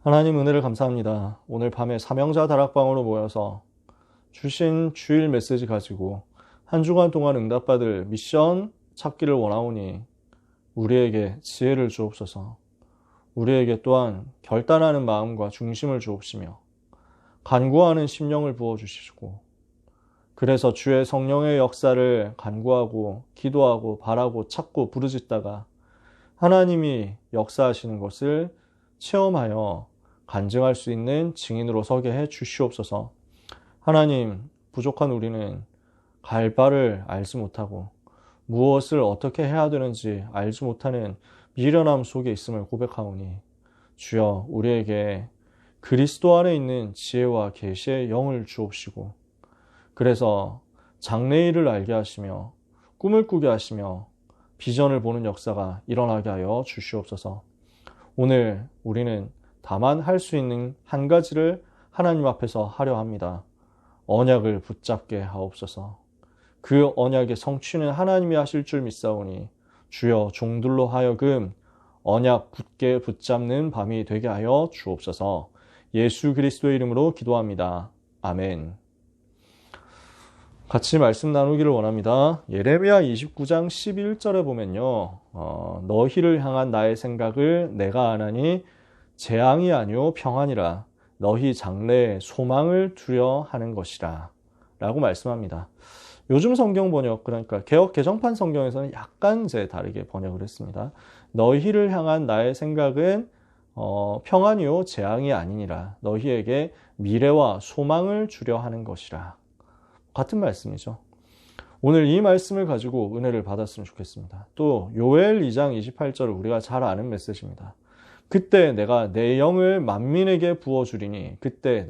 하나님 은혜를 감사합니다. 오늘 밤에 사명자 다락방으로 모여서 주신 주일 메시지 가지고 한 주간 동안 응답받을 미션 찾기를 원하오니 우리에게 지혜를 주옵소서. 우리에게 또한 결단하는 마음과 중심을 주옵시며 간구하는 심령을 부어주시고, 그래서 주의 성령의 역사를 간구하고 기도하고 바라고 찾고 부르짖다가 하나님이 역사하시는 것을 체험하여 간증할 수 있는 증인으로 서게 해 주시옵소서. 하나님, 부족한 우리는 갈 바를 알지 못하고 무엇을 어떻게 해야 되는지 알지 못하는 미련함 속에 있음을 고백하오니 주여, 우리에게 그리스도 안에 있는 지혜와 계시의 영을 주옵시고, 그래서 장래일을 알게 하시며 꿈을 꾸게 하시며 비전을 보는 역사가 일어나게 하여 주시옵소서. 오늘 우리는 다만 할 수 있는 한 가지를 하나님 앞에서 하려 합니다. 언약을 붙잡게 하옵소서. 그 언약의 성취는 하나님이 하실 줄 믿사오니 주여, 종들로 하여금 언약 굳게 붙잡는 밤이 되게 하여 주옵소서. 예수 그리스도의 이름으로 기도합니다. 아멘. 같이 말씀 나누기를 원합니다. 예레미야 29장 11절에 보면요, 너희를 향한 나의 생각을 내가 아나니 재앙이 아니요 평안이라, 너희 장래에 소망을 두려 하는 것이라 라고 말씀합니다. 요즘 성경 번역, 그러니까 개역 개정판 성경에서는 약간 다르게 번역을 했습니다. 너희를 향한 나의 생각은 평안이요 재앙이 아니니라, 너희에게 미래와 소망을 주려 하는 것이라. 같은 말씀이죠. 오늘 이 말씀을 가지고 은혜를 받았으면 좋겠습니다. 또 요엘 2장 28절을 우리가 잘 아는 메시지입니다. 그때 내가 내 영을 만민에게 부어주리니 그때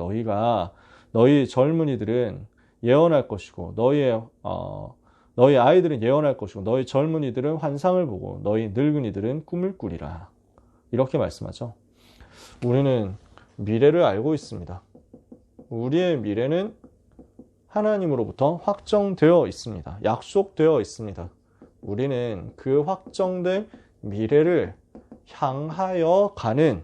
너희 젊은이들은 예언할 것이고 너희 아이들은 예언할 것이고 너희 젊은이들은 환상을 보고 너희 늙은이들은 꿈을 꾸리라. 이렇게 말씀하죠. 우리는 미래를 알고 있습니다. 우리의 미래는 하나님으로부터 확정되어 있습니다. 약속되어 있습니다. 우리는 그 확정된 미래를 향하여 가는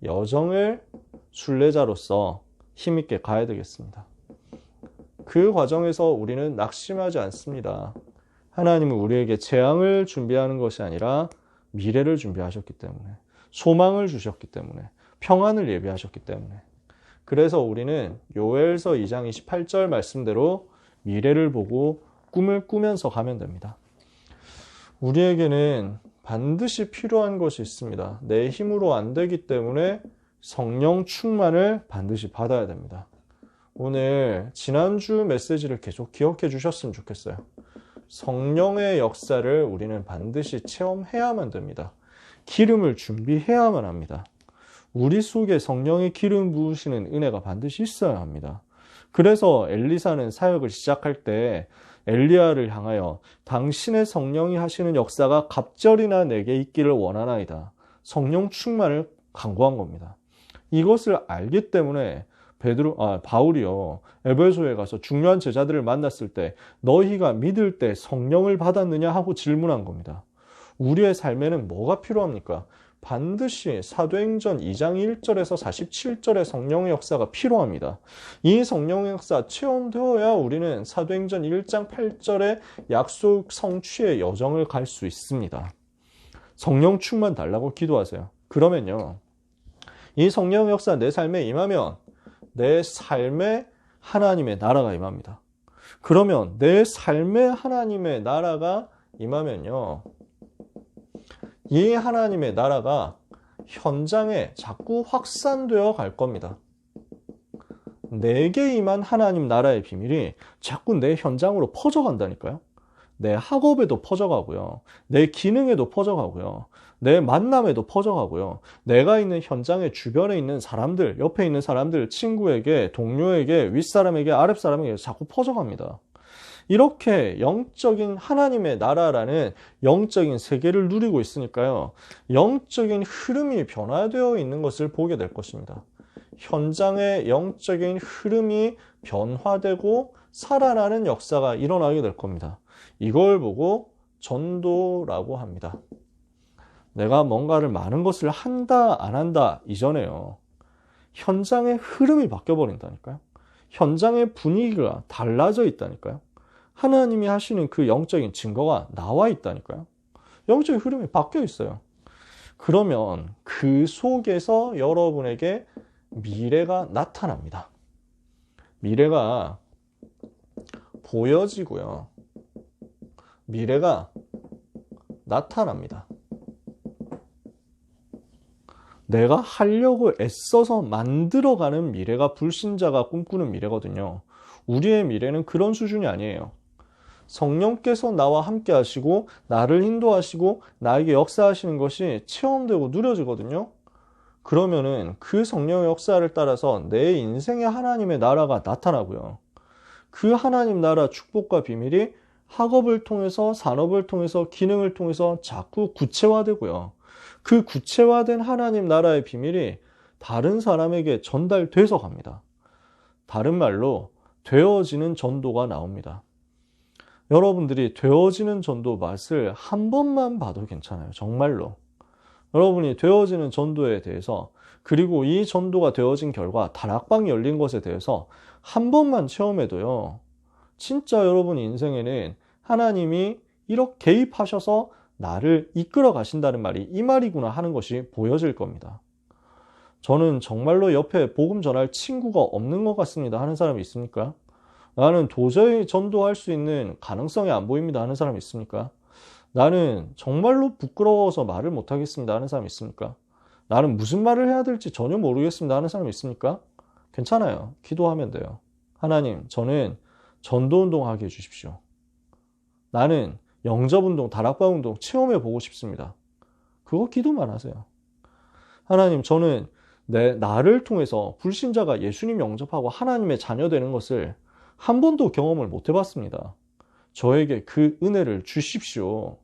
여정을 순례자로서 힘있게 가야 되겠습니다. 그 과정에서 우리는 낙심하지 않습니다. 하나님은 우리에게 재앙을 준비하는 것이 아니라 미래를 준비하셨기 때문에, 소망을 주셨기 때문에, 평안을 예비하셨기 때문에, 그래서 우리는 요엘서 2장 28절 말씀대로 미래를 보고 꿈을 꾸면서 가면 됩니다. 우리에게는 반드시 필요한 것이 있습니다. 내 힘으로 안 되기 때문에 성령 충만을 반드시 받아야 됩니다. 오늘 지난주 메시지를 계속 기억해 주셨으면 좋겠어요. 성령의 역사를 우리는 반드시 체험해야만 됩니다. 기름을 준비해야만 합니다. 우리 속에 성령의 기름 부으시는 은혜가 반드시 있어야 합니다. 그래서 엘리사는 사역을 시작할 때 엘리야를 향하여 당신의 성령이 하시는 역사가 갑절이나 내게 있기를 원하나이다. 성령 충만을 간구한 겁니다. 이것을 알기 때문에 바울이요, 에베소에 가서 중요한 제자들을 만났을 때 너희가 믿을 때 성령을 받았느냐 하고 질문한 겁니다. 우리의 삶에는 뭐가 필요합니까? 반드시 사도행전 2장 1절에서 47절의 성령의 역사가 필요합니다. 이 성령의 역사 체험되어야 우리는 사도행전 1장 8절의 약속 성취의 여정을 갈 수 있습니다. 성령 충만 달라고 기도하세요. 그러면요, 이 성령의 역사 내 삶에 임하면 내 삶에 하나님의 나라가 임합니다. 그러면 내 삶에 하나님의 나라가 임하면요, 이 하나님의 나라가 현장에 자꾸 확산되어 갈 겁니다. 내게 임한 하나님 나라의 비밀이 자꾸 내 현장으로 퍼져간다니까요. 내 학업에도 퍼져가고요. 내 기능에도 퍼져가고요. 내 만남에도 퍼져가고요. 내가 있는 현장의 주변에 있는 사람들, 옆에 있는 사람들, 친구에게, 동료에게, 윗사람에게, 아랫사람에게 자꾸 퍼져갑니다. 이렇게 영적인 하나님의 나라라는 영적인 세계를 누리고 있으니까요, 영적인 흐름이 변화되어 있는 것을 보게 될 것입니다. 현장의 영적인 흐름이 변화되고 살아나는 역사가 일어나게 될 겁니다. 이걸 보고 전도라고 합니다. 내가 뭔가를 많은 것을 한다, 안 한다 이전에요. 현장의 흐름이 바뀌어버린다니까요. 현장의 분위기가 달라져 있다니까요. 하나님이 하시는 그 영적인 증거가 나와 있다니까요. 영적인 흐름이 바뀌어 있어요. 그러면 그 속에서 여러분에게 미래가 나타납니다. 미래가 보여지고요. 미래가 나타납니다. 내가 하려고 애써서 만들어가는 미래가 불신자가 꿈꾸는 미래거든요. 우리의 미래는 그런 수준이 아니에요. 성령께서 나와 함께 하시고 나를 인도하시고 나에게 역사하시는 것이 체험되고 누려지거든요. 그러면은 그 성령의 역사를 따라서 내 인생에 하나님의 나라가 나타나고요. 그 하나님 나라 축복과 비밀이 학업을 통해서, 산업을 통해서, 기능을 통해서 자꾸 구체화되고요. 그 구체화된 하나님 나라의 비밀이 다른 사람에게 전달돼서 갑니다. 다른 말로 되어지는 전도가 나옵니다. 여러분들이 되어지는 전도 맛을 한 번만 봐도 괜찮아요. 정말로. 여러분이 되어지는 전도에 대해서, 그리고 이 전도가 되어진 결과 다락방이 열린 것에 대해서 한 번만 체험해도요. 진짜 여러분 인생에는 하나님이 이렇게 개입하셔서 나를 이끌어 가신다는 말이 이 말이구나 하는 것이 보여질 겁니다. 저는 정말로 옆에 복음 전할 친구가 없는 것 같습니다 하는 사람이 있습니까? 나는 도저히 전도할 수 있는 가능성이 안 보입니다 하는 사람이 있습니까? 나는 정말로 부끄러워서 말을 못하겠습니다 하는 사람이 있습니까? 나는 무슨 말을 해야 될지 전혀 모르겠습니다 하는 사람이 있습니까? 괜찮아요. 기도하면 돼요. 하나님, 저는 전도운동 하게 해주십시오. 나는 영접운동, 다락방운동 체험해보고 싶습니다. 그거 기도만 하세요. 하나님, 저는 나를 통해서 불신자가 예수님 영접하고 하나님의 자녀 되는 것을 한 번도 경험을 못 해봤습니다. 저에게 그 은혜를 주십시오.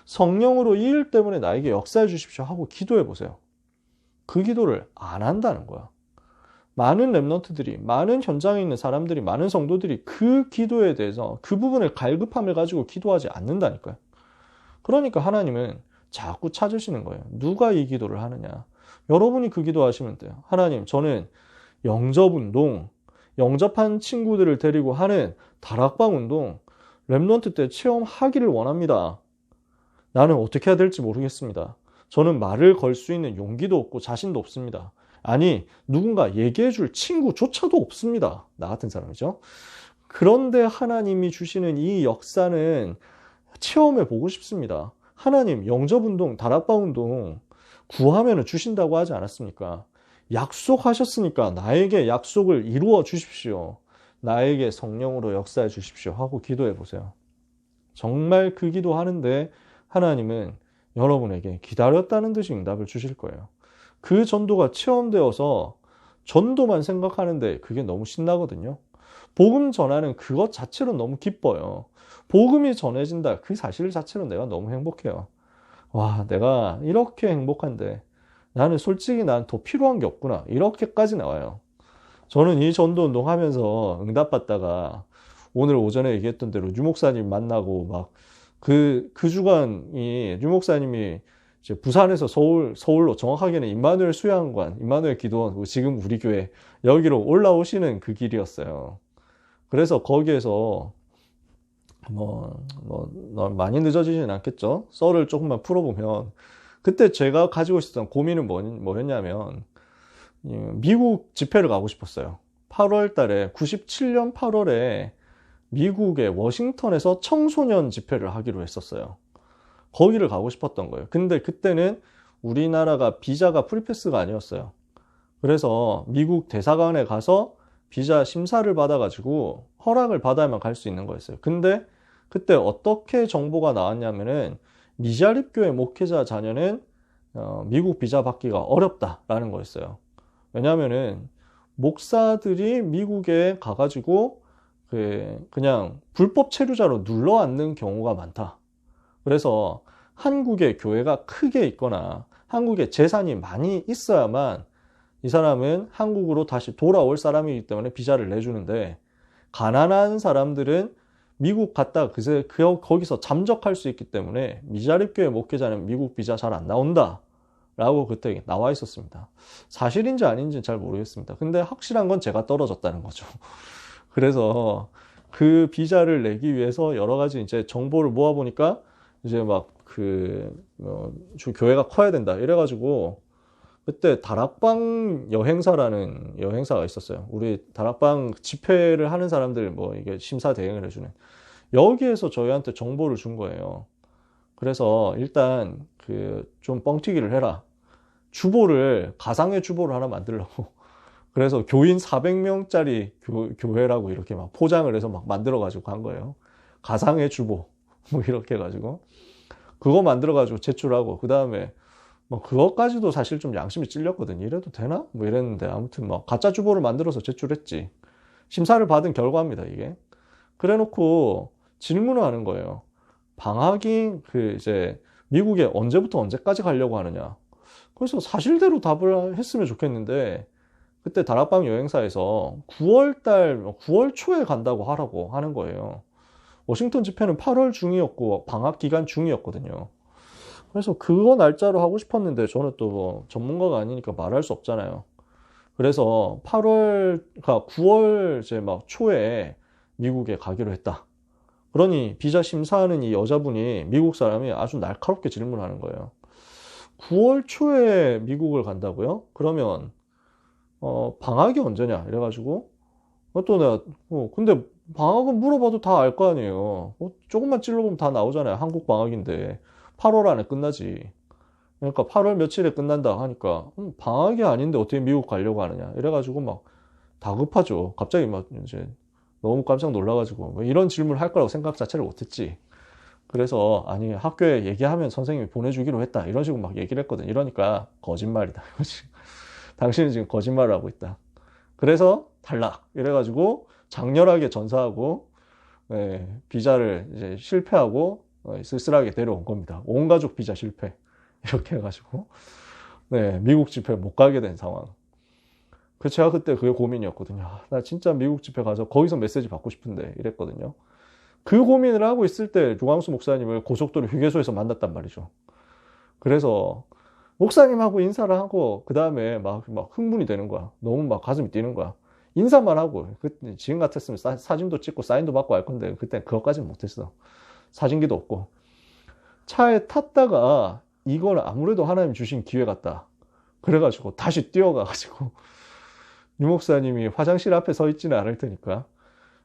성령으로 이 일 때문에 나에게 역사해 주십시오 하고 기도해 보세요. 그 기도를 안 한다는 거야. 많은 랩런트들이, 많은 현장에 있는 사람들이, 많은 성도들이 그 기도에 대해서 그 부분을 갈급함을 가지고 기도하지 않는다니까요. 그러니까 하나님은 자꾸 찾으시는 거예요. 누가 이 기도를 하느냐. 여러분이 그 기도하시면 돼요. 하나님, 저는 영접운동, 영접한 친구들을 데리고 하는 다락방 운동, 랩런트 때 체험하기를 원합니다. 나는 어떻게 해야 될지 모르겠습니다. 저는 말을 걸 수 있는 용기도 없고 자신도 없습니다. 아니, 누군가 얘기해 줄 친구조차도 없습니다. 나 같은 사람이죠. 그런데 하나님이 주시는 이 역사는 체험해 보고 싶습니다. 하나님, 영접운동, 다락방운동 구하면 주신다고 하지 않았습니까? 약속하셨으니까 나에게 약속을 이루어 주십시오. 나에게 성령으로 역사해 주십시오 하고 기도해 보세요. 정말 그 기도하는데 하나님은 여러분에게 기다렸다는 듯이 응답을 주실 거예요. 그 전도가 체험되어서 전도만 생각하는데 그게 너무 신나거든요. 복음 전하는 그것 자체로 너무 기뻐요. 복음이 전해진다. 그 사실 자체로 내가 너무 행복해요. 와, 내가 이렇게 행복한데 나는 솔직히 난 더 필요한 게 없구나. 이렇게까지 나와요. 저는 이 전도운동 하면서 응답받다가 오늘 오전에 얘기했던 대로 유 목사님 만나고 막 그 주간이 유 목사님이 이제 부산에서 서울로 정확하게는 임마누엘 수양관, 임마누엘 기도원, 지금 우리 교회 여기로 올라오시는 그 길이었어요. 그래서 거기에서 많이 늦어지진 않겠죠. 썰을 조금만 풀어보면 그때 제가 가지고 있었던 고민은 뭐였냐면 미국 집회를 가고 싶었어요. 8월 달에 97년 8월에 미국의 워싱턴에서 청소년 집회를 하기로 했었어요. 거기를 가고 싶었던 거예요. 근데 그때는 우리나라가 비자가 프리패스가 아니었어요. 그래서 미국 대사관에 가서 비자 심사를 받아가지고 허락을 받아야만 갈 수 있는 거였어요. 근데 그때 어떻게 정보가 나왔냐면은 미자립교회 목회자 자녀는 미국 비자 받기가 어렵다라는 거였어요. 왜냐면은 목사들이 미국에 가가지고 그냥 불법 체류자로 눌러 앉는 경우가 많다. 그래서 한국의 교회가 크게 있거나 한국에 재산이 많이 있어야만 이 사람은 한국으로 다시 돌아올 사람이기 때문에 비자를 내주는데 가난한 사람들은 미국 갔다 그새 거기서 잠적할 수 있기 때문에 미자립교회 목회자는 미국 비자 잘 안 나온다 라고 그때 나와 있었습니다. 사실인지 아닌지는 잘 모르겠습니다. 근데 확실한 건 제가 떨어졌다는 거죠. 그래서 그 비자를 내기 위해서 여러 가지 이제 정보를 모아보니까 이제 막 교회가 커야 된다 이래가지고 그때 다락방 여행사라는 여행사가 있었어요. 우리 다락방 집회를 하는 사람들 뭐 이게 심사 대행을 해주는 여기에서 저희한테 정보를 준 거예요. 그래서 일단 좀 뻥튀기를 해라. 주보를 가상의 주보를 하나 만들려고. 그래서 교인 400명짜리 교회라고 이렇게 막 포장을 해서 막 만들어 가지고 간 거예요. 가상의 주보 뭐 이렇게 해가지고 그거 만들어 가지고 제출하고 그 다음에 뭐 그것까지도 사실 좀 양심이 찔렸거든요. 이래도 되나? 뭐 이랬는데 아무튼 뭐 가짜 주보를 만들어서 제출했지. 심사를 받은 결과입니다, 이게. 그래 놓고 질문을 하는 거예요. 방학이 이제 미국에 언제부터 언제까지 가려고 하느냐. 그래서 사실대로 답을 했으면 좋겠는데 그때 다락방 여행사에서 9월 초에 간다고 하라고 하는 거예요. 워싱턴 집회는 8월 중이었고 방학 기간 중이었거든요. 그래서 그거 날짜로 하고 싶었는데 저는 또 뭐 전문가가 아니니까 말할 수 없잖아요. 그래서 9월 이제 막 초에 미국에 가기로 했다. 그러니 비자 심사하는 이 여자분이 미국 사람이 아주 날카롭게 질문하는 거예요. 9월 초에 미국을 간다고요? 그러면 방학이 언제냐? 이래가지고 또 내가 근데 방학은 물어봐도 다 알 거 아니에요. 조금만 찔러보면 다 나오잖아요. 한국 방학인데 8월 안에 끝나지. 그러니까 8월 며칠에 끝난다 하니까 방학이 아닌데 어떻게 미국 가려고 하느냐. 이래가지고 막 다급하죠. 갑자기 막 이제 너무 깜짝 놀라가지고 뭐 이런 질문을 할 거라고 생각 자체를 못했지. 그래서 아니 학교에 얘기하면 선생님이 보내주기로 했다. 이런 식으로 막 얘기를 했거든. 이러니까 거짓말이다. 당신은 지금 거짓말을 하고 있다. 그래서 탈락. 이래가지고 장렬하게 전사하고 비자를 이제 실패하고 쓸쓸하게 데려온 겁니다. 온 가족 비자 실패. 이렇게 해가지고 미국 집회 못 가게 된 상황. 제가 그때 그게 고민이었거든요. 나 진짜 미국 집회 가서 거기서 메시지 받고 싶은데 이랬거든요. 그 고민을 하고 있을 때 류광수 목사님을 고속도로 휴게소에서 만났단 말이죠. 그래서 목사님하고 인사를 하고 그 다음에 막 흥분이 되는 거야. 너무 막 가슴이 뛰는 거야. 인사만 하고 지금 같았으면 사진도 찍고 사인도 받고 할 건데 그때 그것까지는 못했어. 사진기도 없고 차에 탔다가 이건 아무래도 하나님 주신 기회 같다. 그래가지고 다시 뛰어가가지고 유 목사님이 화장실 앞에 서 있지는 않을 테니까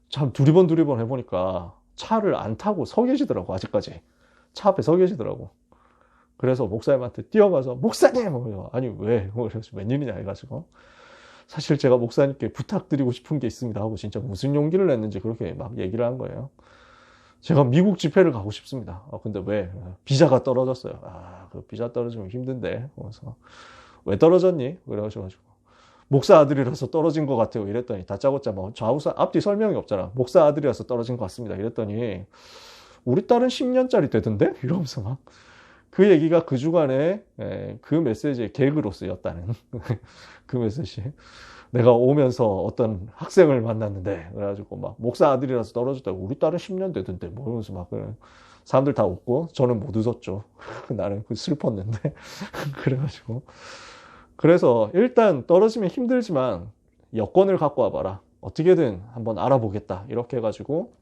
참 두리번 해보니까 차를 안 타고 서 계시더라고. 아직까지 차 앞에 서 계시더라고. 그래서 목사님한테 뛰어가서 목사님! 아니 왜? 웬일이냐 해가지고 사실 제가 목사님께 부탁드리고 싶은 게 있습니다 하고 진짜 무슨 용기를 냈는지 그렇게 막 얘기를 한 거예요. 제가 미국 집회를 가고 싶습니다. 근데 왜? 비자가 떨어졌어요. 그 비자 떨어지면 힘든데. 그래서 왜 떨어졌니? 그래가지고 목사 아들이라서 떨어진 것 같아요. 이랬더니 다짜고짜 뭐 좌우사 앞뒤 설명이 없잖아. 목사 아들이라서 떨어진 것 같습니다. 이랬더니 우리 딸은 10년짜리 되던데? 이러면서 막 그 얘기가 그 주간에 그 메시지의 개그로 쓰였다는 그 메시지. 내가 오면서 어떤 학생을 만났는데 그래가지고 막 목사 아들이라서 떨어졌다고 우리 딸은 10년 되던데 뭐 이러면서 막 사람들 다 웃고 저는 못 웃었죠. 나는 슬펐는데 그래가지고 그래서 일단 떨어지면 힘들지만 여권을 갖고 와봐라. 어떻게든 한번 알아보겠다. 이렇게 해가지고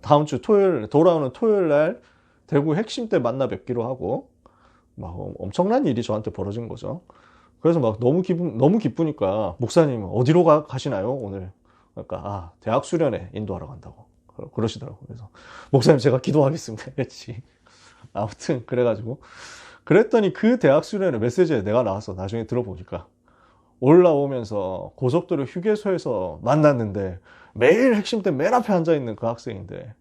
다음 주 돌아오는 토요일 날 대구 핵심 때 만나 뵙기로 하고 막 엄청난 일이 저한테 벌어진 거죠. 그래서 막 너무 기쁘니까 목사님 어디로 가시나요 오늘? 그러니까 대학 수련회 인도하러 간다고 그러시더라고요. 그래서 목사님 제가 기도하겠습니다 했지. 아무튼 그래가지고 그랬더니 그 대학 수련회 메시지에 내가 나와서 나중에 들어보니까 올라오면서 고속도로 휴게소에서 만났는데 매일 핵심 때 맨 앞에 앉아있는 그 학생인데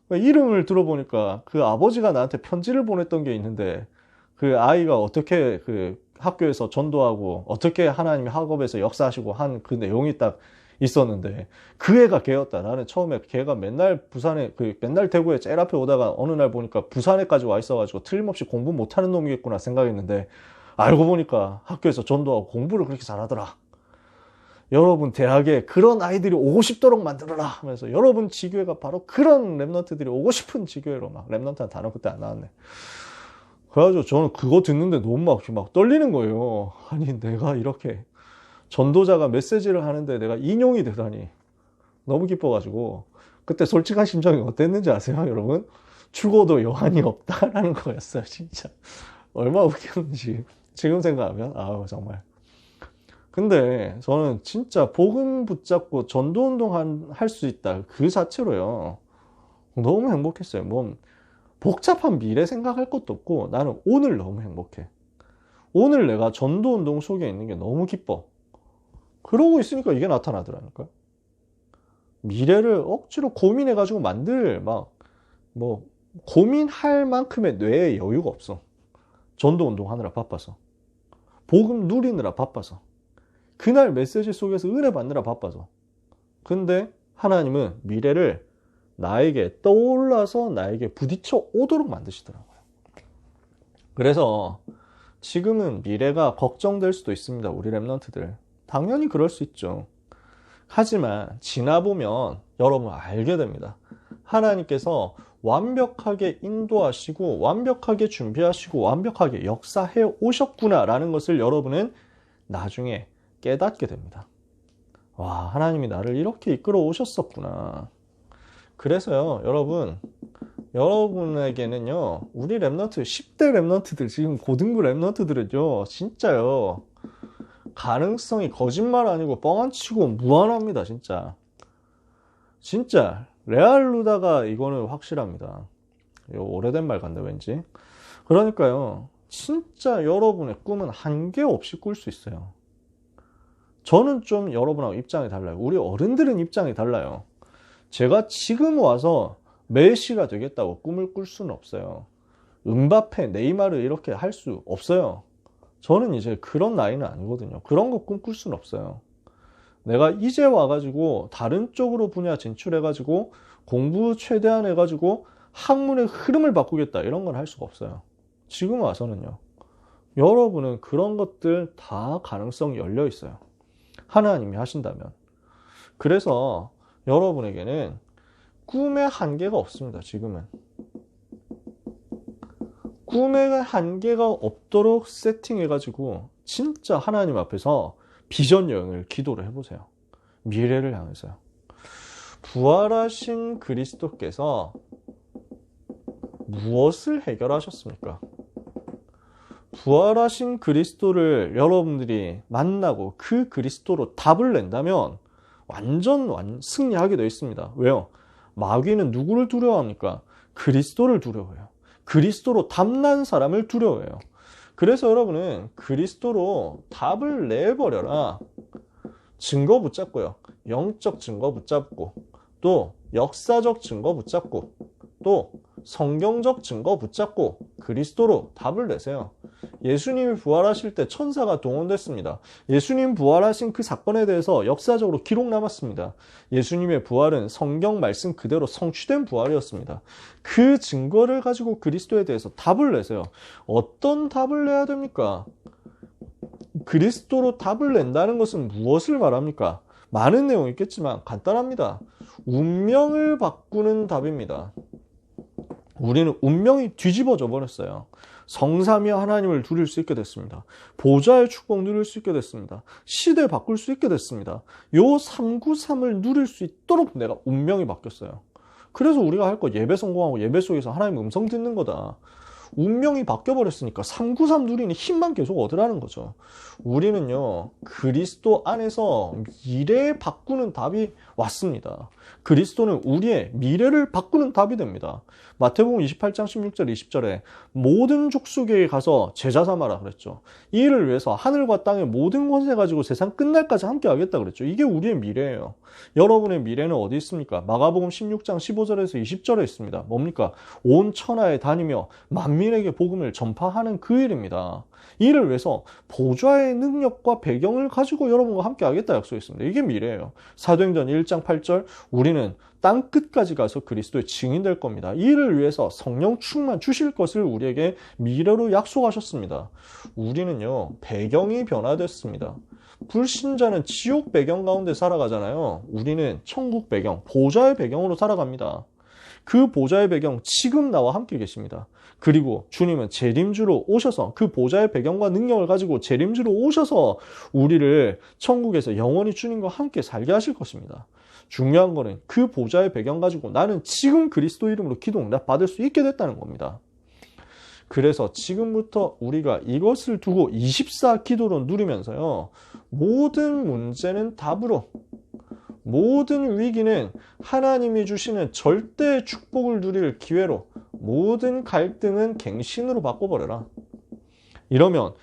이름을 들어보니까 그 아버지가 나한테 편지를 보냈던 게 있는데 그 아이가 어떻게 그 학교에서 전도하고 어떻게 하나님이 학업에서 역사하시고 한 그 내용이 딱 있었는데 그 애가 걔였다. 나는 처음에 걔가 맨날 맨날 대구에 제일 앞에 오다가 어느 날 보니까 부산에까지 와 있어가지고 틀림없이 공부 못하는 놈이겠구나 생각했는데 알고 보니까 학교에서 전도하고 공부를 그렇게 잘하더라. 여러분 대학에 그런 아이들이 오고 싶도록 만들어라 하면서 여러분 지교회가 바로 그런 랩런트들이 오고 싶은 지교회로 막, 랩런트한 단어 그때 안 나왔네. 그래가지고 저는 그거 듣는데 너무 막 떨리는 거예요. 아니 내가 이렇게 전도자가 메시지를 하는데 내가 인용이 되다니 너무 기뻐가지고 그때 솔직한 심정이 어땠는지 아세요 여러분? 죽어도 여한이 없다라는 거였어요 진짜. 얼마나 웃겼는지 지금 생각하면 아우 정말. 근데 저는 진짜 복음 붙잡고 전도운동 할 수 있다 그 자체로요 너무 행복했어요. 뭐 복잡한 미래 생각할 것도 없고 나는 오늘 너무 행복해. 오늘 내가 전도운동 속에 있는 게 너무 기뻐. 그러고 있으니까 이게 나타나더라니까. 미래를 억지로 고민해가지고 만들 뭐 고민할 만큼의 뇌에 여유가 없어. 전도운동 하느라 바빠서, 복음 누리느라 바빠서, 그날 메시지 속에서 은혜 받느라 바빠서. 근데 하나님은 미래를 나에게 떠올라서 나에게 부딪혀 오도록 만드시더라고요. 그래서 지금은 미래가 걱정될 수도 있습니다. 우리 랩런트들 당연히 그럴 수 있죠. 하지만 지나보면 여러분 알게 됩니다. 하나님께서 완벽하게 인도하시고 완벽하게 준비하시고 완벽하게 역사해 오셨구나라는 것을 여러분은 나중에 깨닫게 됩니다. 와, 하나님이 나를 이렇게 이끌어 오셨었구나. 그래서요, 여러분에게는요, 우리 랩런트, 10대 랩런트들, 지금 고등부 랩런트들은요, 진짜요, 가능성이 거짓말 아니고 뻥안 치고 무한합니다, 진짜. 진짜, 레알루다가 이거는 확실합니다. 이거 오래된 말 같네, 왠지. 그러니까요, 진짜 여러분의 꿈은 한계 없이 꿀 수 있어요. 저는 좀 여러분하고 입장이 달라요. 우리 어른들은 입장이 달라요. 제가 지금 와서 메시가 되겠다고 꿈을 꿀 수는 없어요. 음바페, 네이마르 이렇게 할 수 없어요. 저는 이제 그런 나이는 아니거든요. 그런 거 꿈꿀 수는 없어요. 내가 이제 와가지고 다른 쪽으로 분야 진출해가지고 공부 최대한 해가지고 학문의 흐름을 바꾸겠다 이런 건 할 수가 없어요. 지금 와서는요. 여러분은 그런 것들 다 가능성이 열려 있어요. 하나님이 하신다면. 그래서 여러분에게는 꿈의 한계가 없습니다. 지금은. 꿈의 한계가 없도록 세팅해가지고 진짜 하나님 앞에서 비전 여행을 기도를 해보세요. 미래를 향해서요. 부활하신 그리스도께서 무엇을 해결하셨습니까? 부활하신 그리스도를 여러분들이 만나고 그 그리스도로 답을 낸다면 완전 승리하게 되어 있습니다. 왜요? 마귀는 누구를 두려워합니까? 그리스도를 두려워해요. 그리스도로 답난 사람을 두려워해요. 그래서 여러분은 그리스도로 답을 내버려라. 증거 붙잡고요. 영적 증거 붙잡고 또 역사적 증거 붙잡고 또 성경적 증거 붙잡고 그리스도로 답을 내세요. 예수님이 부활하실 때 천사가 동원됐습니다. 예수님 부활하신 그 사건에 대해서 역사적으로 기록 남았습니다. 예수님의 부활은 성경 말씀 그대로 성취된 부활이었습니다. 그 증거를 가지고 그리스도에 대해서 답을 내세요. 어떤 답을 내야 됩니까? 그리스도로 답을 낸다는 것은 무엇을 말합니까? 많은 내용이 있겠지만 간단합니다. 운명을 바꾸는 답입니다. 우리는 운명이 뒤집어져 버렸어요. 성삼위의 하나님을 누릴 수 있게 됐습니다. 보좌의 축복 누릴 수 있게 됐습니다. 시대 바꿀 수 있게 됐습니다. 요 393을 누릴 수 있도록 내가 운명이 바뀌었어요. 그래서 우리가 할 거 예배 성공하고 예배 속에서 하나님의 음성 듣는 거다. 운명이 바뀌어버렸으니까 393 누리는 힘만 계속 얻으라는 거죠. 우리는요, 그리스도 안에서 미래 바꾸는 답이 왔습니다. 그리스도는 우리의 미래를 바꾸는 답이 됩니다. 마태복음 28장 16절 20절에 모든 족속에 가서 제자 삼아라 그랬죠. 이 일을 위해서 하늘과 땅의 모든 권세 가지고 세상 끝날까지 함께 하겠다 그랬죠. 이게 우리의 미래예요. 여러분의 미래는 어디 있습니까? 마가복음 16장 15절에서 20절에 있습니다. 뭡니까? 온 천하에 다니며 만민에게 복음을 전파하는 그 일입니다. 이를 위해서 보좌의 능력과 배경을 가지고 여러분과 함께 하겠다 약속했습니다. 이게 미래예요. 사도행전 1장 8절 우리는 땅 끝까지 가서 그리스도의 증인 될 겁니다. 이를 위해서 성령 충만 주실 것을 우리에게 미래로 약속하셨습니다. 우리는요, 배경이 변화됐습니다. 불신자는 지옥 배경 가운데 살아가잖아요. 우리는 천국 배경, 보좌의 배경으로 살아갑니다. 그 보좌의 배경 지금 나와 함께 계십니다. 그리고 주님은 재림주로 오셔서 그 보좌의 배경과 능력을 가지고 재림주로 오셔서 우리를 천국에서 영원히 주님과 함께 살게 하실 것입니다. 중요한 거는 그 보좌의 배경 가지고 나는 지금 그리스도 이름으로 기도 응답 받을 수 있게 됐다는 겁니다. 그래서 지금부터 우리가 이것을 두고 24 기도로 누리면서요, 모든 문제는 답으로, 모든 위기는 하나님이 주시는 절대 축복을 누릴 기회로, 모든 갈등은 갱신으로 바꿔버려라. 이러면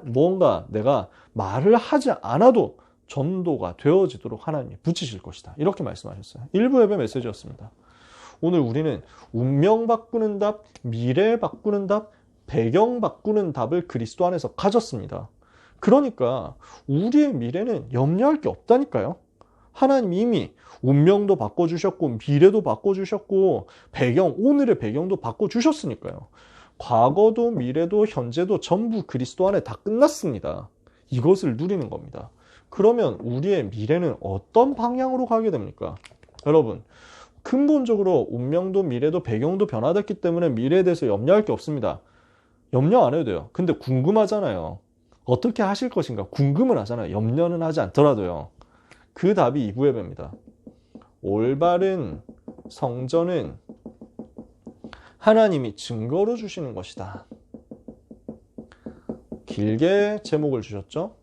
뭔가 내가 말을 하지 않아도 전도가 되어지도록 하나님이 붙이실 것이다. 이렇게 말씀하셨어요. 1부 예배 메시지였습니다. 오늘 우리는 운명 바꾸는 답, 미래 바꾸는 답, 배경 바꾸는 답을 그리스도 안에서 가졌습니다. 그러니까 우리의 미래는 염려할 게 없다니까요. 하나님 이미 운명도 바꿔주셨고 미래도 바꿔주셨고 오늘의 배경도 바꿔주셨으니까요. 과거도 미래도 현재도 전부 그리스도 안에 다 끝났습니다. 이것을 누리는 겁니다. 그러면 우리의 미래는 어떤 방향으로 가게 됩니까? 여러분, 근본적으로 운명도 미래도 배경도 변화됐기 때문에 미래에 대해서 염려할 게 없습니다. 염려 안 해도 돼요. 근데 궁금하잖아요. 어떻게 하실 것인가 궁금은 하잖아요. 염려는 하지 않더라도요. 그 답이 2부 예배입니다. 올바른 성전은 하나님이 증거로 주시는 것이다. 길게 제목을 주셨죠?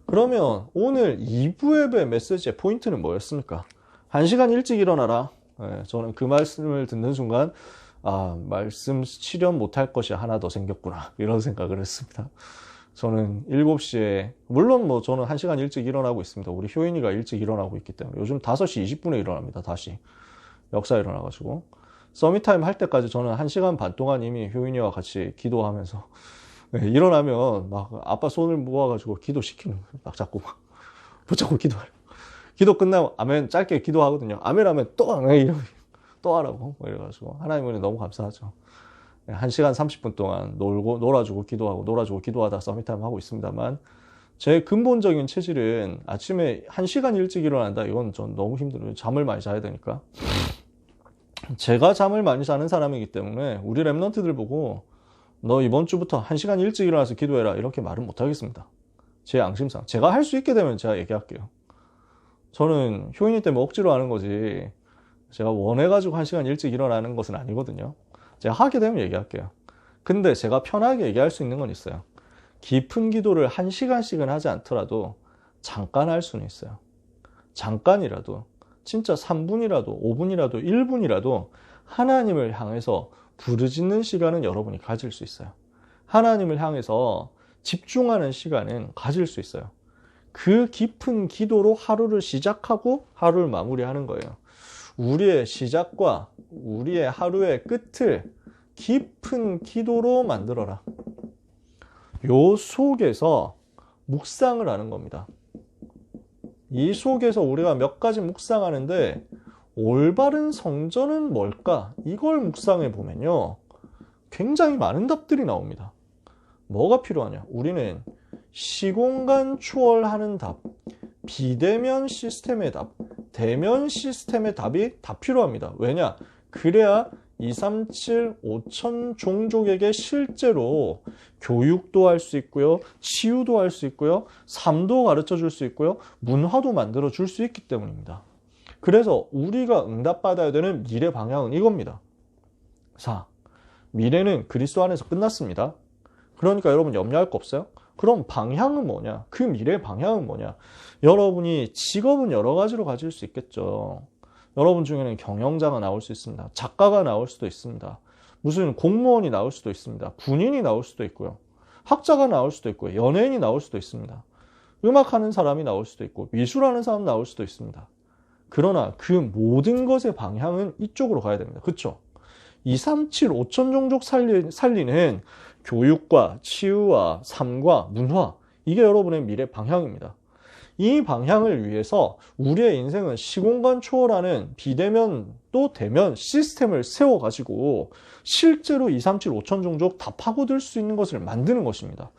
그러면 오늘 2부 예배 메시지의 포인트는 뭐였습니까? 1시간 일찍 일어나라. 저는 그 말씀을 듣는 순간 말씀 실현 못할 것이 하나 더 생겼구나 이런 생각을 했습니다. 저는 7시에 물론 저는 1시간 일찍 일어나고 있습니다. 우리 효인이가 일찍 일어나고 있기 때문에 요즘 5시 20분에 일어납니다. 다시 역사 일어나가지고 서밋타임 할 때까지 저는 1시간 반 동안 이미 효인이와 같이 기도하면서 일어나면 막 아빠 손을 모아가지고 기도시키는 거예요. 막 자꾸 막 붙잡고 기도하려고. 기도 끝나면 아멘 짧게 기도하거든요. 아멘 하면 또 하라고 이래가지고 하나님은 너무 감사하죠. 1시간 30분 동안 놀아주고 기도하다 서밋타임 하고 있습니다만 제 근본적인 체질은 아침에 1시간 일찍 일어난다. 이건 전 너무 힘들어요. 잠을 많이 자야 되니까. 제가 잠을 많이 자는 사람이기 때문에 우리 랩런트들 보고 너 이번 주부터 1시간 일찍 일어나서 기도해라 이렇게 말은 못하겠습니다. 제 양심상 제가 할 수 있게 되면 제가 얘기할게요. 저는 효인이 때문에 억지로 하는 거지 제가 원해가지고 1시간 일찍 일어나는 것은 아니거든요. 제가 하게 되면 얘기할게요. 근데 제가 편하게 얘기할 수 있는 건 있어요. 깊은 기도를 1시간씩은 하지 않더라도 잠깐 할 수는 있어요. 잠깐이라도 진짜 3분이라도 5분이라도 1분이라도 하나님을 향해서 부르짖는 시간은 여러분이 가질 수 있어요. 하나님을 향해서 집중하는 시간은 가질 수 있어요. 그 깊은 기도로 하루를 시작하고 하루를 마무리하는 거예요. 우리의 시작과 우리의 하루의 끝을 깊은 기도로 만들어라. 요 속에서 묵상을 하는 겁니다. 이 속에서 우리가 몇 가지 묵상하는데 올바른 성전은 뭘까? 이걸 묵상해 보면요. 굉장히 많은 답들이 나옵니다. 뭐가 필요하냐? 우리는 시공간 초월하는 답, 비대면 시스템의 답, 대면 시스템의 답이 다 필요합니다. 왜냐? 그래야 237, 5천 종족에게 실제로 교육도 할 수 있고요. 치유도 할 수 있고요. 삶도 가르쳐 줄 수 있고요. 문화도 만들어 줄 수 있기 때문입니다. 그래서 우리가 응답받아야 되는 미래 방향은 이겁니다. 4. 미래는 그리스도 안에서 끝났습니다. 그러니까 여러분 염려할 거 없어요? 그럼 방향은 뭐냐? 그 미래 방향은 뭐냐? 여러분이 직업은 여러 가지로 가질 수 있겠죠. 여러분 중에는 경영자가 나올 수 있습니다. 작가가 나올 수도 있습니다. 무슨 공무원이 나올 수도 있습니다. 군인이 나올 수도 있고요. 학자가 나올 수도 있고요. 연예인이 나올 수도 있습니다. 음악하는 사람이 나올 수도 있고 미술하는 사람 나올 수도 있습니다. 그러나 그 모든 것의 방향은 이쪽으로 가야 됩니다. 그렇죠? 237, 5천 종족 살리는 교육과 치유와 삶과 문화, 이게 여러분의 미래 방향입니다. 이 방향을 위해서 우리의 인생은 시공간 초월하는 비대면 또 대면 시스템을 세워가지고 실제로 2, 3, 7, 5천 종족 다 파고들 수 있는 것을 만드는 것입니다.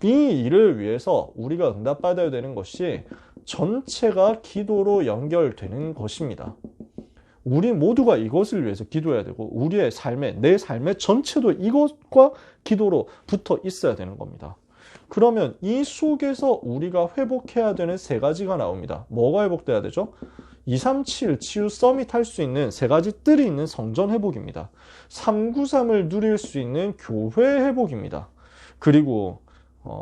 이 일을 위해서 우리가 응답받아야 되는 것이 전체가 기도로 연결되는 것입니다. 우리 모두가 이것을 위해서 기도해야 되고 우리의 삶에, 내 삶의 전체도 이것과 기도로 붙어 있어야 되는 겁니다. 그러면 이 속에서 우리가 회복해야 되는 세 가지가 나옵니다. 뭐가 회복돼야 되죠? 237 치유 서밋 할 수 있는 세 가지 뜰이 있는 성전 회복입니다. 393을 누릴 수 있는 교회 회복입니다. 그리고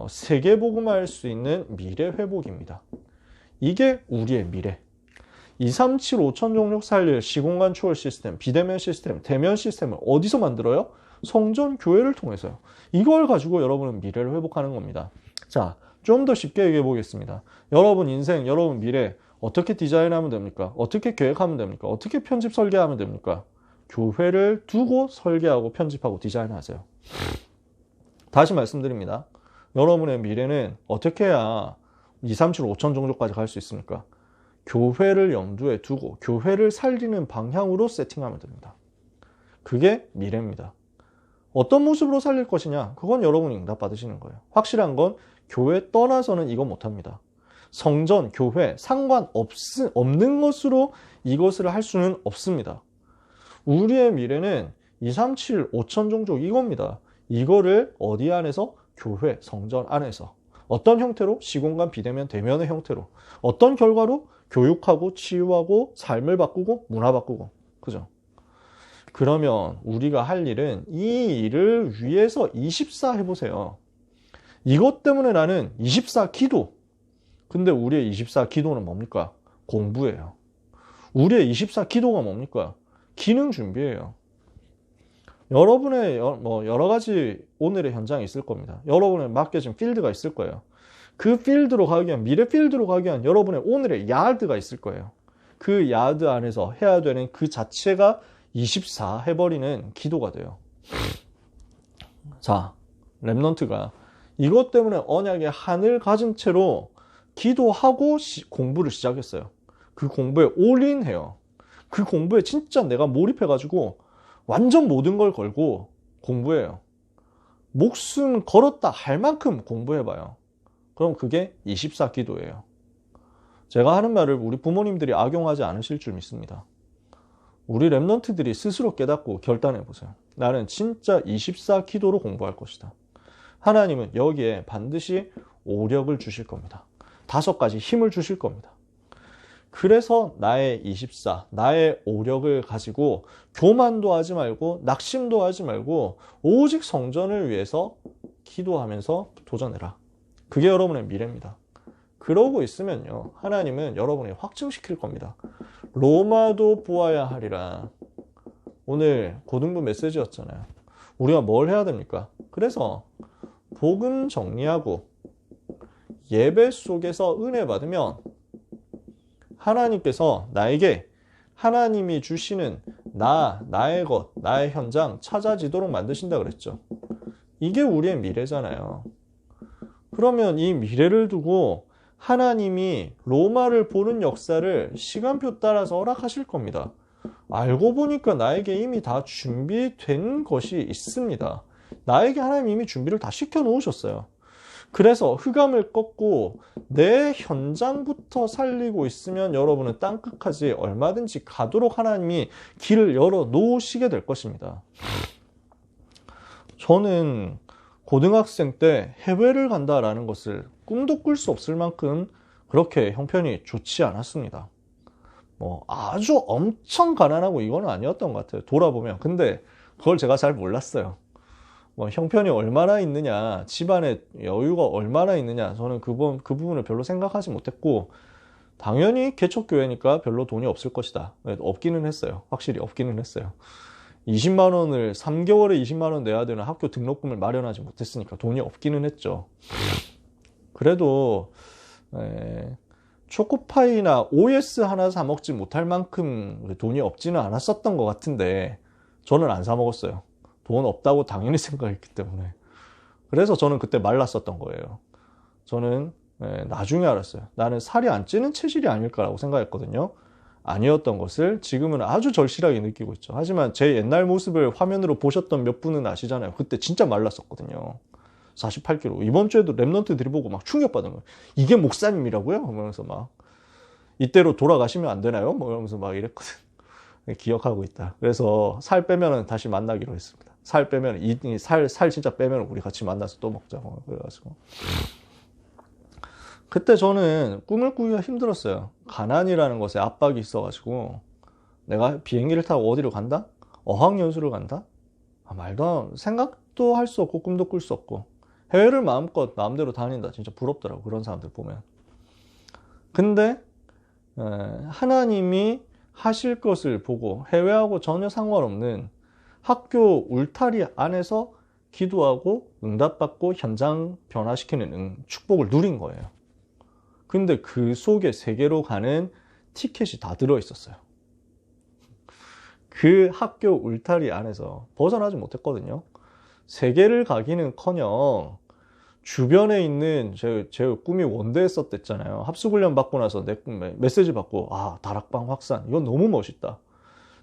세계복음화할 수 있는 미래 회복입니다. 이게 우리의 미래. 237 5천 종족 살릴 시공간 초월 시스템, 비대면 시스템, 대면 시스템을 어디서 만들어요? 성전 교회를 통해서요. 이걸 가지고 여러분은 미래를 회복하는 겁니다. 자, 좀 더 쉽게 얘기해 보겠습니다. 여러분 인생, 여러분 미래 어떻게 디자인하면 됩니까? 어떻게 계획하면 됩니까? 어떻게 편집 설계하면 됩니까? 교회를 두고 설계하고 편집하고 디자인하세요. 다시 말씀드립니다. 여러분의 미래는 어떻게 해야 237 5천 종족까지 갈 수 있습니까? 교회를 염두에 두고 교회를 살리는 방향으로 세팅하면 됩니다. 그게 미래입니다. 어떤 모습으로 살릴 것이냐? 그건 여러분이 응답받으시는 거예요. 확실한 건 교회 떠나서는 이거 못합니다. 성전, 교회 상관없는 것으로 이것을 할 수는 없습니다. 우리의 미래는 237 5천 종족 이겁니다. 이거를 어디 안에서? 교회, 성전 안에서. 어떤 형태로? 시공간 비대면 대면의 형태로. 어떤 결과로? 교육하고 치유하고 삶을 바꾸고 문화 바꾸고. 그죠? 그러면 우리가 할 일은 이 일을 위해서 24 해보세요. 이것 때문에 나는 24 기도. 근데 우리의 24 기도는 뭡니까? 공부예요. 우리의 24 기도가 뭡니까? 기능 준비예요. 여러분의 여러 가지 오늘의 현장이 있을 겁니다. 여러분의 맡겨진 필드가 있을 거예요. 그 필드로 가기 위한, 미래 필드로 가기 위한 여러분의 오늘의 야드가 있을 거예요. 그 야드 안에서 해야 되는 그 자체가 24 해버리는 기도가 돼요. 자, 렘넌트가 이것 때문에 언약의 한을 가진 채로 기도하고 공부를 시작했어요. 그 공부에 올인해요. 그 공부에 진짜 내가 몰입해가지고 완전 모든 걸 걸고 공부해요. 목숨 걸었다 할 만큼 공부해봐요. 그럼 그게 24 기도예요. 제가 하는 말을 우리 부모님들이 악용하지 않으실 줄 믿습니다. 우리 렘넌트들이 스스로 깨닫고 결단해보세요. 나는 진짜 24 기도로 공부할 것이다. 하나님은 여기에 반드시 오력을 주실 겁니다. 5가지 힘을 주실 겁니다. 그래서 나의 24, 나의 오력을 가지고 교만도 하지 말고 낙심도 하지 말고 오직 성전을 위해서 기도하면서 도전해라. 그게 여러분의 미래입니다. 그러고 있으면요, 하나님은 여러분이 확증시킬 겁니다. 로마도 보아야 하리라. 오늘 고등부 메시지였잖아요. 우리가 뭘 해야 됩니까? 그래서 복음 정리하고 예배 속에서 은혜 받으면 하나님께서 나에게 하나님이 주시는 나의 것, 나의 현장 찾아지도록 만드신다 그랬죠. 이게 우리의 미래잖아요. 그러면 이 미래를 두고 하나님이 로마를 보는 역사를 시간표 따라서 허락하실 겁니다. 알고 보니까 나에게 이미 다 준비된 것이 있습니다. 나에게 하나님이 이미 준비를 다 시켜놓으셨어요. 그래서 흑암을 꺾고 내 현장부터 살리고 있으면 여러분은 땅끝까지 얼마든지 가도록 하나님이 길을 열어 놓으시게 될 것입니다. 저는 고등학생 때 해외를 간다라는 것을 꿈도 꿀 수 없을 만큼 그렇게 형편이 좋지 않았습니다. 아주 엄청 가난하고 이건 아니었던 것 같아요. 돌아보면. 근데 그걸 제가 잘 몰랐어요. 형편이 얼마나 있느냐, 집안에 여유가 얼마나 있느냐, 저는 그 부분을 별로 생각하지 못했고, 당연히 개척교회니까 별로 돈이 없을 것이다. 없기는 했어요. 확실히 없기는 했어요. 20만 원을 3개월에 20만 원 내야 되는 학교 등록금을 마련하지 못했으니까 돈이 없기는 했죠. 그래도 초코파이나 OS 하나 사 먹지 못할 만큼 돈이 없지는 않았었던 것 같은데 저는 안 사 먹었어요. 돈 없다고 당연히 생각했기 때문에. 그래서 저는 그때 말랐었던 거예요. 저는 나중에 알았어요. 나는 살이 안 찌는 체질이 아닐까라고 생각했거든요. 아니었던 것을 지금은 아주 절실하게 느끼고 있죠. 하지만 제 옛날 모습을 화면으로 보셨던 몇 분은 아시잖아요. 그때 진짜 말랐었거든요. 48kg. 이번 주에도 랩런트들이 보고 막 충격받은 거예요. 이게 목사님이라고요? 그러면서 막 이때로 돌아가시면 안 되나요? 뭐 이러면서 막 이랬거든. 기억하고 있다. 그래서 살 빼면은 다시 만나기로 했습니다. 살 빼면 살 진짜 빼면 우리 같이 만나서 또 먹자고. 그래가지고 그때 저는 꿈을 꾸기가 힘들었어요. 가난이라는 것에 압박이 있어가지고 내가 비행기를 타고 어디로 간다? 어학연수를 간다? 말도 안, 생각도 할 수 없고 꿈도 꿀 수 없고 해외를 마음대로 다닌다. 진짜 부럽더라고. 그런 사람들 보면. 근데 하나님이 하실 것을 보고 해외하고 전혀 상관없는 학교 울타리 안에서 기도하고 응답받고 현장 변화시키는 축복을 누린 거예요. 근데 그 속에 세계로 가는 티켓이 다 들어있었어요. 그 학교 울타리 안에서 벗어나지 못했거든요. 세계를 가기는커녕 주변에 있는 제 꿈이 원대했었댔잖아요. 합숙훈련 받고 나서 내 꿈에 메시지 받고 다락방 확산 이건 너무 멋있다.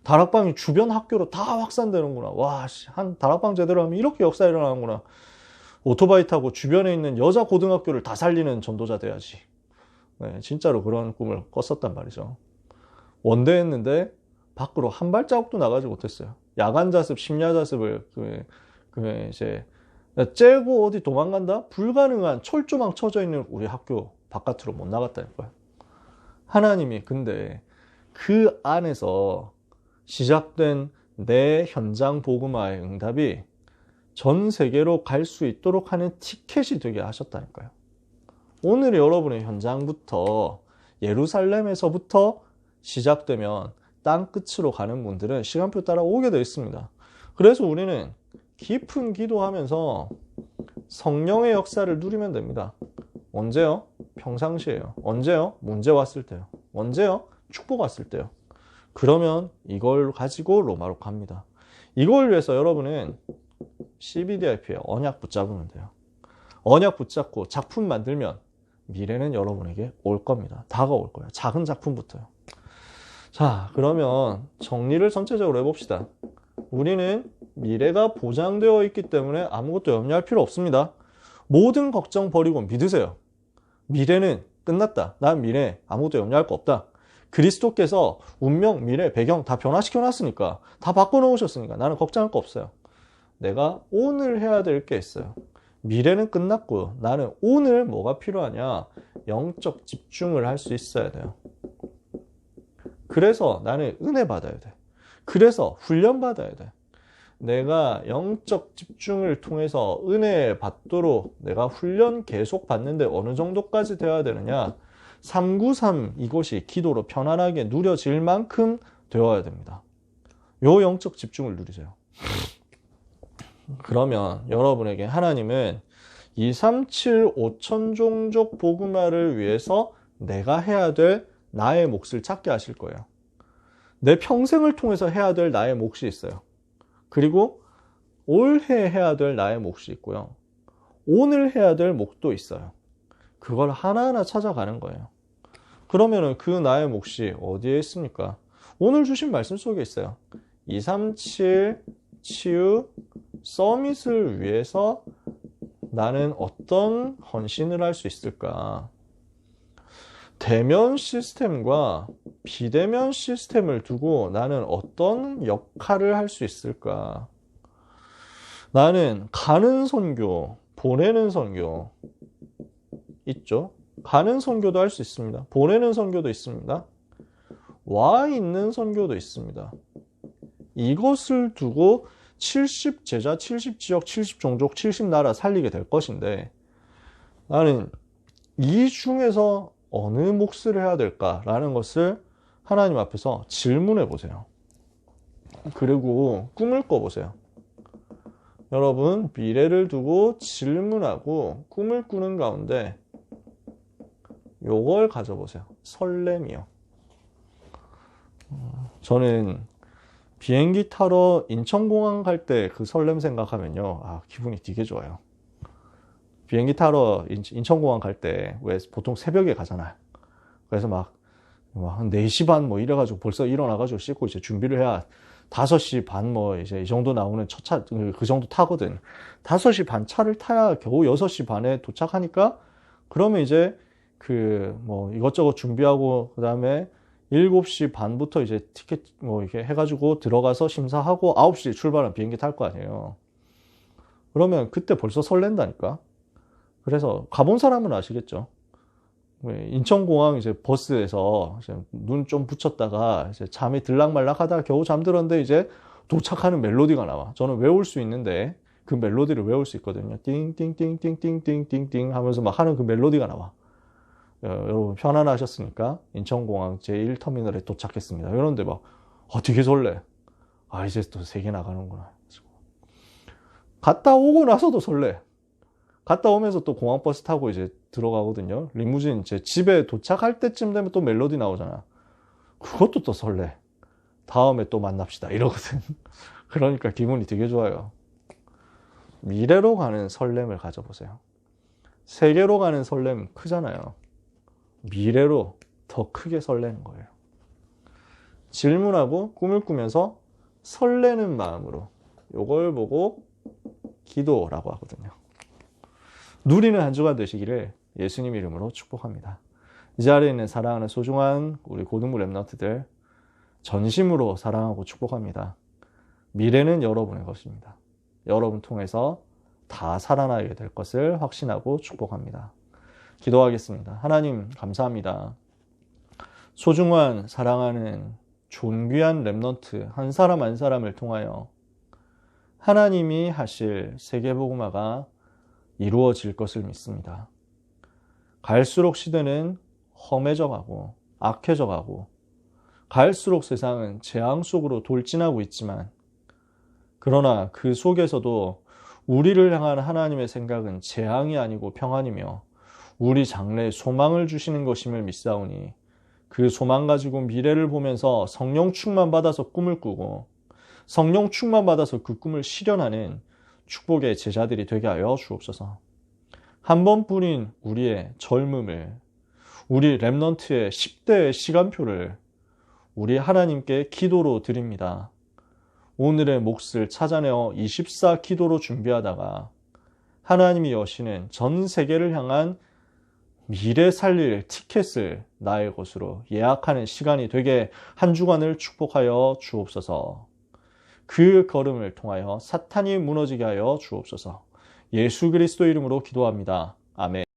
다락방이 주변 학교로 다 확산되는구나. 와, 한 다락방 제대로 하면 이렇게 역사 일어나는구나. 오토바이 타고 주변에 있는 여자 고등학교를 다 살리는 전도자 돼야지. 네, 진짜로 그런 꿈을 꿨었단 말이죠. 원대했는데 밖으로 한 발자국도 나가지 못했어요. 야간 자습, 심야 자습을 이제 째고 어디 도망간다? 불가능한 철조망 쳐져 있는 우리 학교 바깥으로 못 나갔다니까요. 하나님이 근데 그 안에서 시작된 내 현장 복음화의 응답이 전 세계로 갈 수 있도록 하는 티켓이 되게 하셨다니까요. 오늘 여러분의 현장부터 예루살렘에서부터 시작되면 땅 끝으로 가는 분들은 시간표 따라 오게 되어 있습니다. 그래서 우리는 깊은 기도하면서 성령의 역사를 누리면 됩니다. 언제요? 평상시에요. 언제요? 문제 왔을 때요. 언제요? 축복 왔을 때요. 그러면 이걸 가지고 로마로 갑니다. 이걸 위해서 여러분은 CBDIP에 언약 붙잡으면 돼요. 언약 붙잡고 작품 만들면 미래는 여러분에게 올 겁니다. 다가올 거예요. 작은 작품부터요. 자, 그러면 정리를 전체적으로 해봅시다. 우리는 미래가 보장되어 있기 때문에 아무것도 염려할 필요 없습니다. 모든 걱정 버리고 믿으세요. 미래는 끝났다. 난 미래 아무것도 염려할 거 없다. 그리스도께서 운명, 미래, 배경 다 변화시켜 놨으니까, 다 바꿔놓으셨으니까 나는 걱정할 거 없어요. 내가 오늘 해야 될 게 있어요. 미래는 끝났고 나는 오늘 뭐가 필요하냐? 영적 집중을 할 수 있어야 돼요. 그래서 나는 은혜 받아야 돼. 그래서 훈련 받아야 돼. 내가 영적 집중을 통해서 은혜 받도록 내가 훈련 계속 받는데 어느 정도까지 되어야 되느냐? 393 이것이 기도로 편안하게 누려질 만큼 되어야 됩니다. 요 영적 집중을 누리세요. 그러면 여러분에게 하나님은 237 5천종족 복음화를 위해서 내가 해야 될 나의 몫을 찾게 하실 거예요. 내 평생을 통해서 해야 될 나의 몫이 있어요. 그리고 올해 해야 될 나의 몫이 있고요. 오늘 해야 될 몫도 있어요. 그걸 하나하나 찾아가는 거예요. 그러면은 그 나의 몫이 어디에 있습니까? 오늘 주신 말씀 속에 있어요. 237 치유 서밋을 위해서 나는 어떤 헌신을 할 수 있을까? 대면 시스템과 비대면 시스템을 두고 나는 어떤 역할을 할 수 있을까? 나는 가는 선교, 보내는 선교 있죠? 가는 선교도 할 수 있습니다. 보내는 선교도 있습니다. 와 있는 선교도 있습니다. 이것을 두고 70제자, 70지역, 70종족, 70나라 살리게 될 것인데 나는 이 중에서 어느 몫을 해야 될까라는 것을 하나님 앞에서 질문해 보세요. 그리고 꿈을 꿔보세요. 여러분, 미래를 두고 질문하고 꿈을 꾸는 가운데 요걸 가져보세요. 설렘이요. 저는 비행기 타러 인천공항 갈 때 그 설렘 생각하면요. 기분이 되게 좋아요. 비행기 타러 인천공항 갈 때 왜 보통 새벽에 가잖아요. 그래서 막 한 4시 반 뭐 이래가지고 벌써 일어나가지고 씻고 이제 준비를 해야 5시 반 뭐 이제 이 정도 나오는 첫 차, 그 정도 타거든. 5시 반 차를 타야 겨우 6시 반에 도착하니까 그러면 이제 그 뭐 이것저것 준비하고 그다음에 7시 반부터 이제 티켓 뭐 이렇게 해가지고 들어가서 심사하고 9시에 출발한 비행기 탈 거 아니에요. 그러면 그때 벌써 설렌다니까. 그래서 가본 사람은 아시겠죠. 인천공항 이제 버스에서 눈 좀 붙였다가 이제 잠이 들락말락 하다가 겨우 잠들었는데 이제 도착하는 멜로디가 나와. 저는 외울 수 있는데 그 멜로디를 외울 수 있거든요. 띵띵띵띵띵띵띵띵띵 하면서 막 하는 그 멜로디가 나와. 여러분 편안하셨으니까 인천공항 제1터미널에 도착했습니다. 이런데 막 되게 설레. 이제 또 세계 나가는구나. 갔다 오고 나서도 설레. 갔다 오면서 또 공항버스 타고 이제 들어가거든요. 리무진 제 집에 도착할 때쯤 되면 또 멜로디 나오잖아. 그것도 또 설레. 다음에 또 만납시다. 이러거든. 그러니까 기분이 되게 좋아요. 미래로 가는 설렘을 가져보세요. 세계로 가는 설렘 크잖아요. 미래로 더 크게 설레는 거예요. 질문하고 꿈을 꾸면서 설레는 마음으로 요걸 보고 기도라고 하거든요. 누리는 한 주간 되시기를 예수님 이름으로 축복합니다. 이 자리에 있는 사랑하는 소중한 우리 고등부 랩런트들 전심으로 사랑하고 축복합니다. 미래는 여러분의 것입니다. 여러분 통해서 다 살아나게 될 것을 확신하고 축복합니다. 기도하겠습니다. 하나님 감사합니다. 소중한 사랑하는 존귀한 랩런트 한 사람 한 사람을 통하여 하나님이 하실 세계복음화가 이루어질 것을 믿습니다. 갈수록 시대는 험해져 가고 악해져 가고 갈수록 세상은 재앙 속으로 돌진하고 있지만 그러나 그 속에서도 우리를 향한 하나님의 생각은 재앙이 아니고 평안이며 우리 장래에 소망을 주시는 것임을 믿사오니 그 소망 가지고 미래를 보면서 성령 충만 받아서 꿈을 꾸고 성령 충만 받아서 그 꿈을 실현하는 축복의 제자들이 되게 하여 주옵소서. 한 번뿐인 우리의 젊음을, 우리 랩넌트의 10대의 시간표를 우리 하나님께 기도로 드립니다. 오늘의 몫을 찾아내어 24 기도로 준비하다가 하나님이 여시는 전 세계를 향한 미래 살릴 티켓을 나의 것으로 예약하는 시간이 되게 한 주간을 축복하여 주옵소서. 그 걸음을 통하여 사탄이 무너지게 하여 주옵소서. 예수 그리스도 이름으로 기도합니다. 아멘.